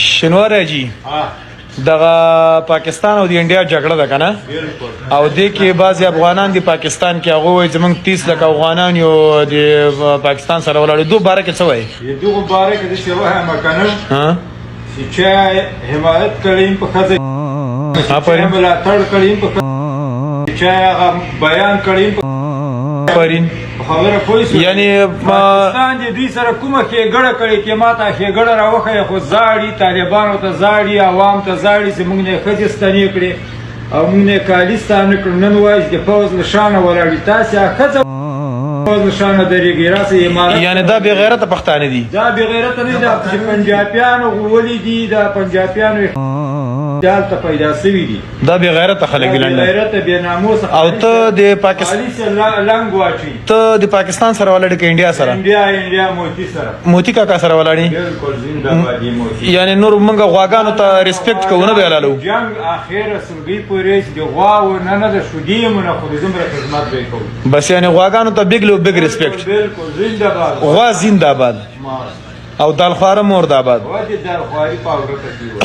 شنوار جی دغه پاکستان او د انډیا جګړه ده کنه او د کې بعضی افغانان د پاکستان کې هغه وایي زمونږ 30 لک افغانان یو د پاکستان سره ولاړ دوه باره کې څه وایي دوه باره کې د څه وایي مکنه ها چې حمایت کړي په خځه چې ملاتړ کړي په چې بیان کړي پرین خبره کوي یعنی پاکستان دې دوی سره کومه ښېګړه کړې کې ماته ښېګړه راوښیه خو زاړي طالبانو ته زاړي عوام ته زاړي چې موږ نه ښځې ستنې کړې او موږ نه کالي ستانه کړو نن وایي د پوځ له شانه ولاړې تاسې ښځه پوځ له شانه درېږي راسه امارت یعنی دا بې غیرته پښتانه دي دا بې غیرته نه دي چې پنجابیانو ولې دي دا پنجابیانو دالته پیدا شوي دي دا بې غیرته خلک دي بې غیرته بې ناموسه او ته د پاکستان لنګ واچوي ته د پاکستان سره ولاړې که انډیا سره انډیا موتی سره موتی کاکا سره ولاړې بالکل زنده‌باد موتی یعنی نور موږ غواګانو ته ریسپیکټ کوو نه به حلالو جنګ اخره سلګي پورې د غواو نه د شودي مونږ خو زمره خدمت به کوو بس یعنی غواګانو ته بیگ لو بیگ ریسپیکټ بالکل زنده‌باد غوا زنده‌باد او دال خواره مرداباد و دې دال خواري پاوډر پکې و